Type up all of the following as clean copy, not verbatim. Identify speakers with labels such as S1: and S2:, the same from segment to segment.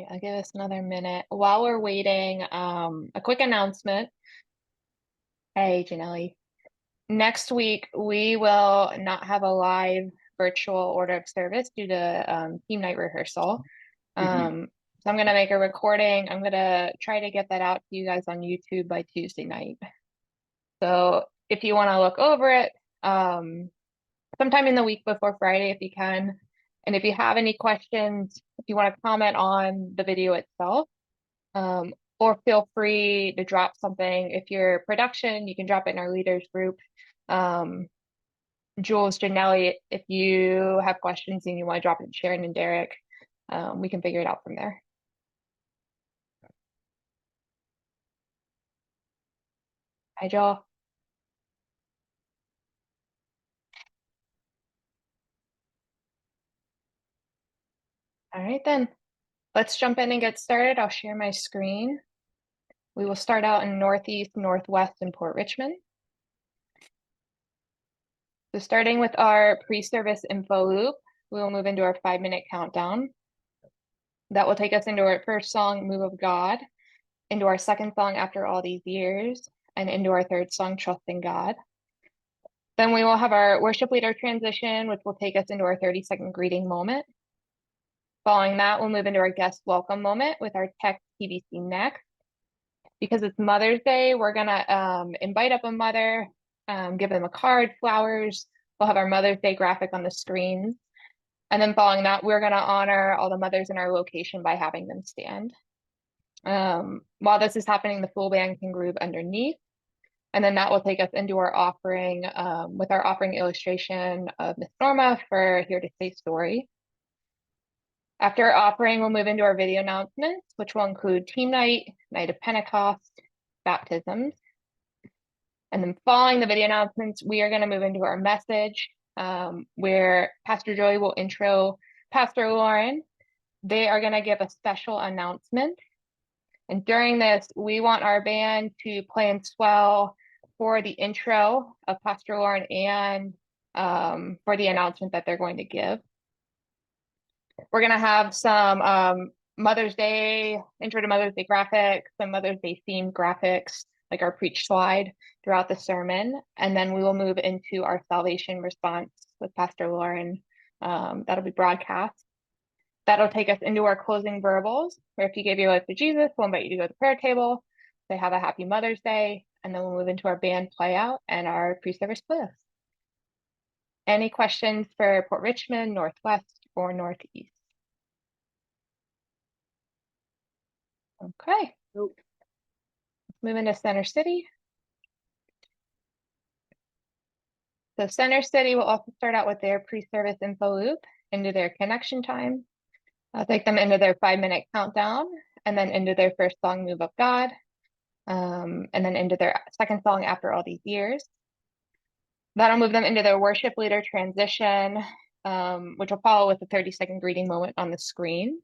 S1: right, I'll give us another minute. While we're waiting, a quick announcement. Hey, Janelli. Next week, we will not have a live virtual order of service due to team night rehearsal.
S2: Mhm.
S1: So I'm going to make a recording. I'm going to try to get that out to you guys on YouTube by Tuesday night. So if you want to look over it, sometime in the week before Friday, if you can. And if you have any questions, if you want to comment on the video itself, um, or feel free to drop something. If you're production, you can drop it in our leaders group. Um, Jules, Janelli, if you have questions and you want to drop it to Sharon and Derek, we can figure it out from there. Hi, Joel. All right, then. Let's jump in and get started. I'll share my screen. We will start out in Northeast, Northwest, and Port Richmond. So starting with our pre-service info loop, we will move into our 5-minute countdown. That will take us into our first song, Move of God, into our second song, After All These Years, and into our third song, Trust in God. Then we will have our worship leader transition, which will take us into our 30-second greeting moment. Following that, we'll move into our guest welcome moment with our text TBC next. Because it's Mother's Day, we're gonna invite up a mother, give them a card, flowers. We'll have our Mother's Day graphic on the screens. And then following that, we're gonna honor all the mothers in our location by having them stand. While this is happening, the full band can groove underneath. And then that will take us into our offering with our offering illustration of Miss Norma for Here to Say Story. After our offering, we'll move into our video announcements, which will include team night, night of Pentecost, baptisms. And then following the video announcements, we are going to move into our message where Pastor Joey will intro Pastor Lauren. They are going to give a special announcement. And during this, we want our band to play and swell for the intro of Pastor Lauren and for the announcement that they're going to give. We're going to have some Mother's Day, intro to Mother's Day graphics, some Mother's Day themed graphics, like our preach slide throughout the sermon. And then we will move into our salvation response with Pastor Lauren. That'll be broadcast. That'll take us into our closing verbals, where if you gave your life to Jesus, we'll invite you to go to the prayer table, say have a happy Mother's Day, and then we'll move into our band play out and our pre-service bliss. Any questions for Port Richmond, Northwest, or Northeast? Okay.
S2: Nope.
S1: Let's move into Center City. So Center City will also start out with their pre-service info loop into their connection time. I'll take them into their 5-minute countdown and then into their first song, Move of God, and then into their second song, After All These Years. That'll move them into their worship leader transition, which will follow with a 30-second greeting moment on the screen.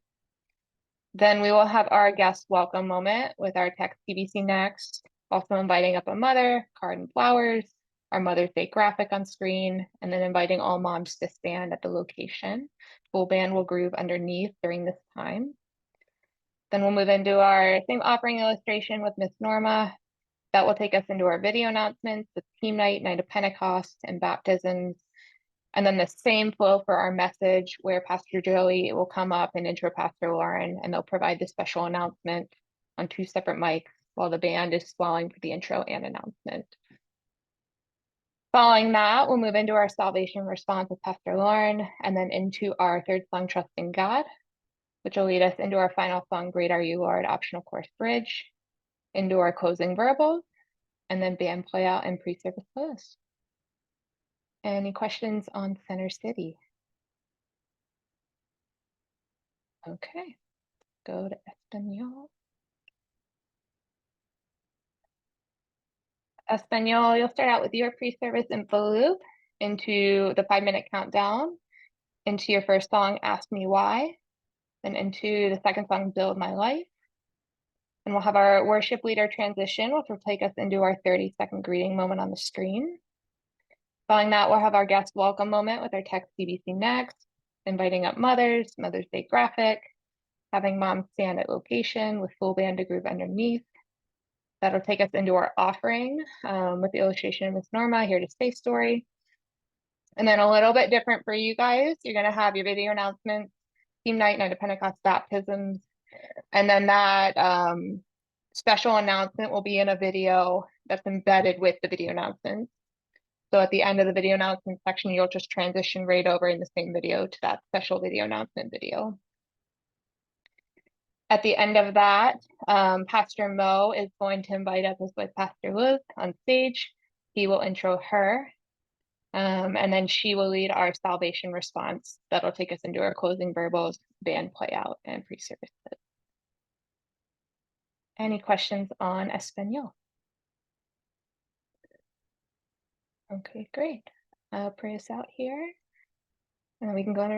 S1: Then we will have our guest welcome moment with our text TBC next, also inviting up a mother, card and flowers, our Mother's Day graphic on screen, and then inviting all moms to stand at the location. Full band will groove underneath during this time. Then we'll move into our same offering illustration with Miss Norma. That will take us into our video announcements with team night, night of Pentecost, and baptisms. And then the same flow for our message where Pastor Joey will come up and intro Pastor Lauren, and they'll provide the special announcement on 2 separate mics while the band is swelling for the intro and announcement. Following that, we'll move into our salvation response with Pastor Lauren, and then into our third song, Trust in God, which will lead us into our final song, Great Are You, Lord, optional course bridge, into our closing verbals, and then band play out and pre-service close. Any questions on Center City? Okay, go to Espanol. Espanol, you'll start out with your pre-service info loop into the 5-minute countdown, into your first song, Ask Me Why, then into the second song, Build My Life. And we'll have our worship leader transition, which will take us into our 30-second greeting moment on the screen. Following that, we'll have our guest welcome moment with our text TBC next, inviting up mothers, Mother's Day graphic, having mom stand at location with full band to group underneath. That'll take us into our offering with the illustration of Miss Norma, Here to Stay story. And then a little bit different for you guys, you're going to have your video announcements, theme night, night of Pentecost, baptisms, and then that special announcement will be in a video that's embedded with the video announcements. So at the end of the video announcement section, you'll just transition right over in the same video to that special video announcement video. At the end of that, Pastor Mo is going to invite up his wife, Pastor Liz, on stage. He will intro her, and then she will lead our salvation response. That'll take us into our closing verbals, band play out, and pre-services. Any questions on Espanol? Okay, great. I'll pray us out here, and then we can go into